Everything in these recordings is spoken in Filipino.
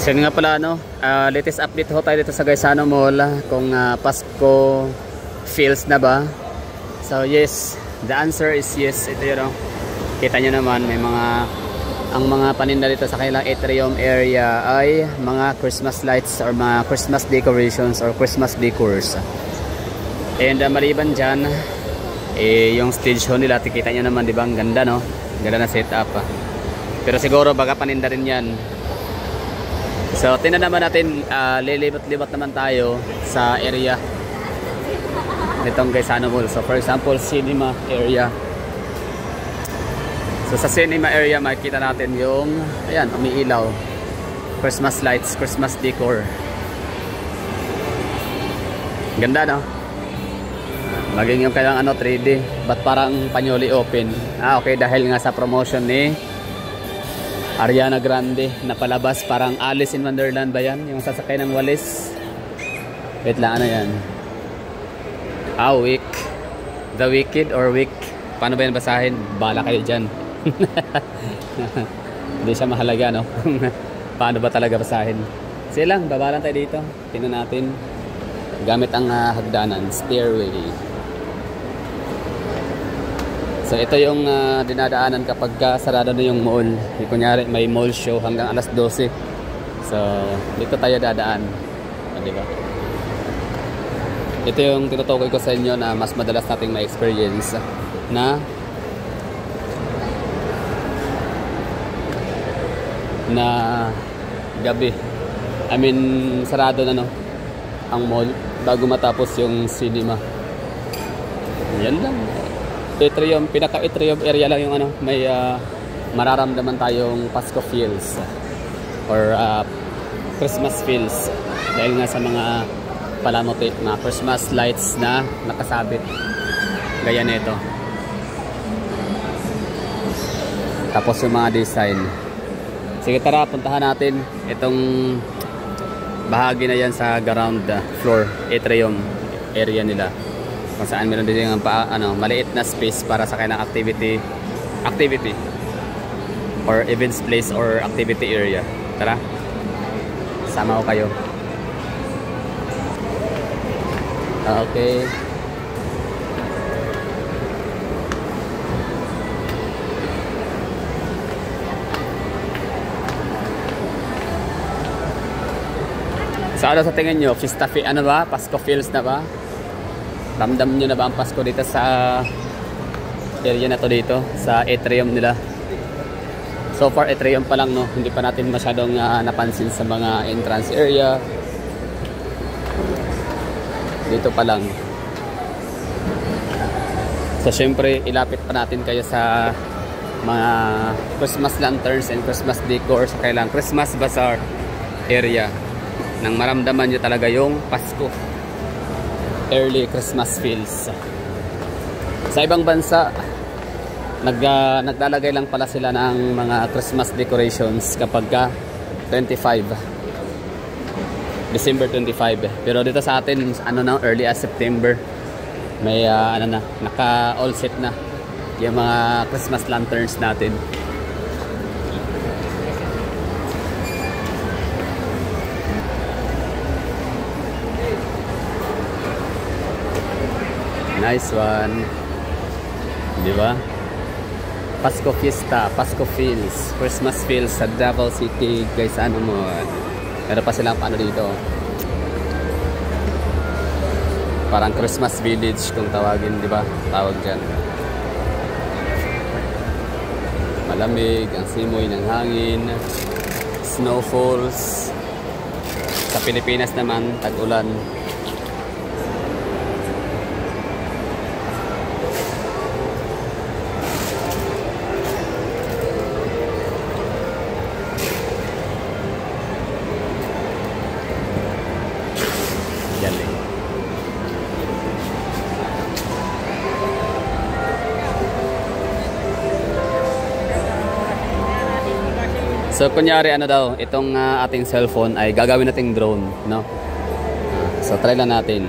So yun nga pala, no, latest update ho tayo dito sa Gaisano Mall kung Pasko feels na ba. So yes, the answer is yes. Ito yun, no? Kita nyo naman may ang mga paninda dito sa kanilang atrium area ay mga Christmas lights or mga Christmas decorations or Christmas decors. And maliban dyan, yung stage show nila, tikita nyo naman, di ba? Ang ganda, no? Ganda na setup. Pero siguro baga paninda rin yan. So tingnan naman natin, lilibat-libat naman tayo sa area nitong Gaisano Mall. So for example, cinema area. So sa cinema area makikita natin yung, ayan, umiilaw, Christmas lights, Christmas decor. Ganda, no? Maging yung kailang 3D, ba't parang panyoli open? Okay, dahil nga sa promotion ni Ariana Grande na palabas, parang Alice in Wonderland ba yan? Yung sasakay ng walis. Wait lang, ano yan? Wick. The Wicked or Wick? Paano ba yan basahin? Bala kayo dyan. Hindi siya mahalaga, no? Paano ba talaga basahin? Sige lang, baba lang tayo dito. Tingnan natin. Gamit ang hagdanan, stairway. So ito yung dinadaanan kapag sarado na yung mall. Kunyari may mall show hanggang alas 12. So dito tayo dadaan. Diba? Ito yung tinutukoy ko sa inyo na mas madalas nating ma-experience na gabi. I mean sarado na, no, ang mall bago matapos yung cinema. Yan lang. Atrium, pinaka-atrium area lang yung may mararamdaman tayong Pasko feels or Christmas feels dahil nga sa mga palamuti, mga Christmas lights na nakasabit gaya nito. Tapos yung mga design. Sige, tara, puntahan natin itong bahagi na yan sa ground floor atrium area nila. Kung saan meron din yung maliit na space para sa kanilang activity or events place or activity area. Tara, sama ko kayo. Okay. So ano sa tingin nyo? Pasko feels na ba? Ramdam nyo na ba ang Pasko dito sa area na to dito? Sa atrium nila. So far atrium pa lang, no? Hindi pa natin masyadong napansin sa mga entrance area. Dito pa lang. So syempre ilapit pa natin kayo sa mga Christmas lanterns and Christmas decor sa kailang Christmas bazaar area nang maramdaman nyo talaga yung Pasko. Early Christmas feels. Sa ibang bansa naglalagay lang pala sila ng mga Christmas decorations kapag 25 December 25. Pero dito sa atin early as September may naka all set na yung mga Christmas lanterns natin. Nice one. Diba? Pasko Fiesta, Pasko Feels, Christmas Feels sa Davao City, Gaisano Mall. Meron pa silang dito. Parang Christmas Village kung tawagin, diba? Tawag dyan. Malamig, ang simoy ng hangin, snowfalls. Sa Pilipinas naman, tag-ulan. So kunyari itong ating cellphone ay gagawin nating drone, no? So try lang natin.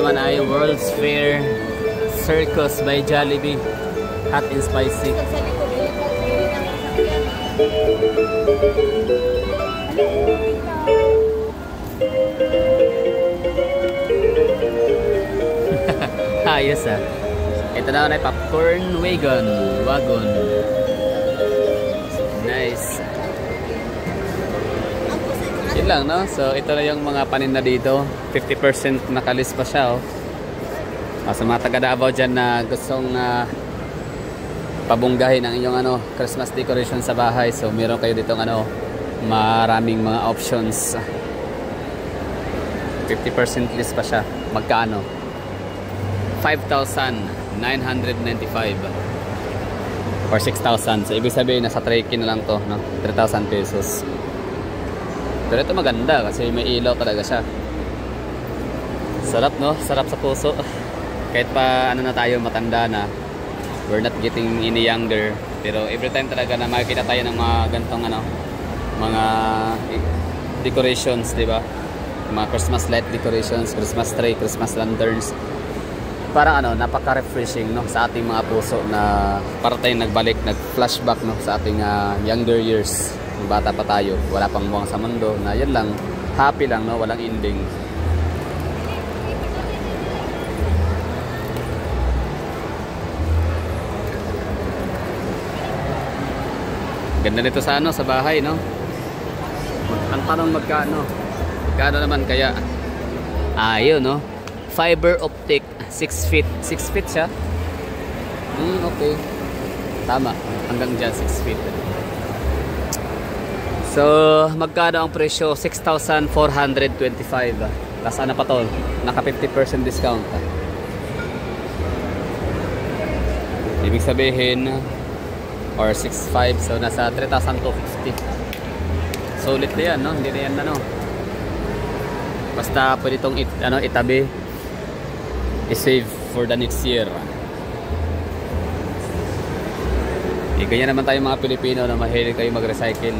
naman ay World's Fair Circus by Jollibee. Hot and spicy. Ayos ah. Ito na ay popcorn wagon. Nice. Yun lang, no? So ito na yung mga paninda dito. 50% nakalis pa siya, oh. Sa mga taga Davao dyan na gustong pabunggahin ang inyong Christmas decoration sa bahay, so meron kayo dito maraming mga options. 50% list pa siya. Magkano? 5,995 or 6,000. So ibig sabihin nasa 3K na lang to, no? 3,000 pesos. Pero ito maganda kasi may ilaw talaga siya. Sarap, no? Sarap sa puso. Kahit pa na tayo, matanda na, we're not getting any younger, pero every time talaga na makikita tayo ng mga gantong mga decorations, di ba? Mga Christmas light decorations, Christmas tree, Christmas lanterns. Parang napaka-refreshing, no, sa ating mga puso, na para tayong nagbalik, nag-flashback, no, sa ating younger years. Nung bata pa tayo, wala pang buwang sa mundo, na yan lang, happy lang, no, walang ending. Ganda nito sa sa bahay, no? Ang tanong magkano naman kaya? Ayun, no? Fiber optic, 6 feet. 6 feet siya. Okay. Tama. Hanggang dyan, 6 feet. So, magkano ang presyo? 6,425. Tapos pa to? Naka 50% discount. Ibig sabihin, or 6,500, so nasa 3,250. Sulit na yan, no? Hindi na yan basta pwede itong itabi, i-save for the next year. Ganyan naman tayo mga Pilipino na mahilig kayo mag-recycle.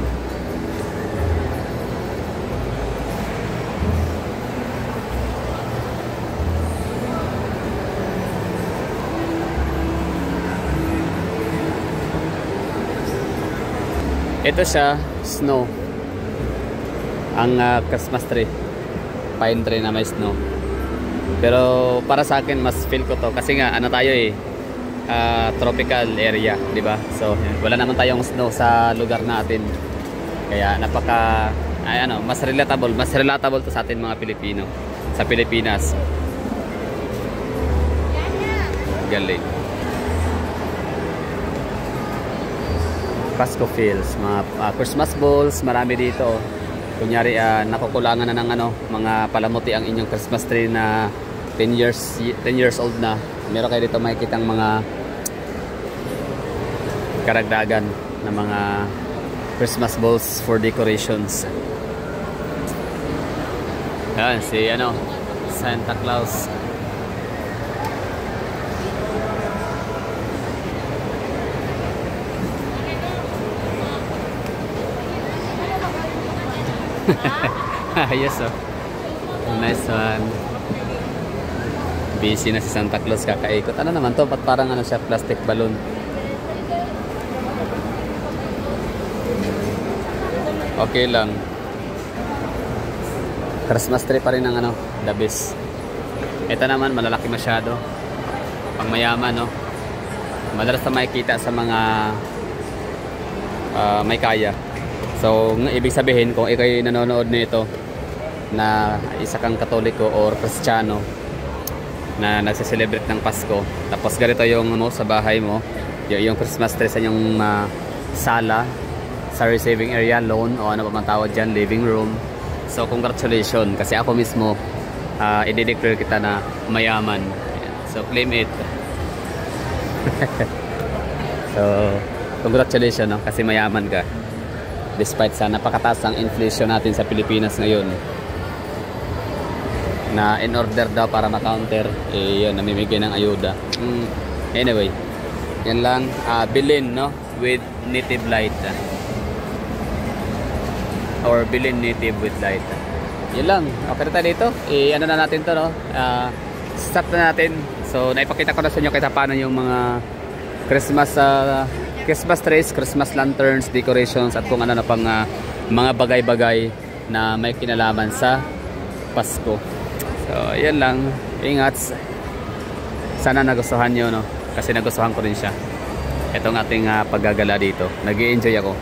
Ito siya, snow. Ang Christmas tree. Pine tree na may snow. Pero para sa akin, mas feel ko to. Kasi nga, tayo tropical area, di ba? So, wala naman tayong snow sa lugar natin. Kaya mas relatable to sa atin mga Pilipino. Sa Pilipinas. Galing. Pasko feels, mga Christmas balls, marami dito. Kunyari nakukulangan na ng mga palamuti ang inyong Christmas tree na 10 years old na. Meron kayo dito makikitang mga karagdagan na mga Christmas balls for decorations. Yan si Santa Claus. Yes, nice one. Busy na si Santa Claus, kakaikot. Ano naman to? Ba't parang siya, plastic balloon? Okay lang. Christmas tree pa rin ang the best. Ito naman malalaki masyado. Pang mayaman, no? Madalas na makikita sa mga may kaya. So, ibig sabihin, kung ikay nanonood nito na isa kang Katoliko or Kristiyano na nagse-celebrate ng Pasko, tapos ganito yung sa bahay mo, yung Christmas tree sa inyong sala, sa receiving area, lawn, o ano pa man tawag dyan, living room. So, congratulations, kasi ako mismo i-declare kita na mayaman. So, claim it. So, congratulations, no? Kasi mayaman ka. Despite sa napakataas ang inflation natin sa Pilipinas ngayon, na in order daw para ma-counter, yun, namimigay ng ayuda. Anyway, yan lang. Bilhin, no? With native light. Or bilhin native with light. Yan lang. Okay na tayo dito. Ano na natin to, no? stop na natin. So naipakita ko na sa inyo kahit paano yung mga Christmas trees, Christmas lanterns, decorations at kung ano na pang mga bagay-bagay na may kinalaman sa Pasko. So yan lang, ingat. Sana nagustuhan nyo, no? Kasi nagustuhan ko rin siya. Itong ating paggagala dito, nag-i-enjoy ako.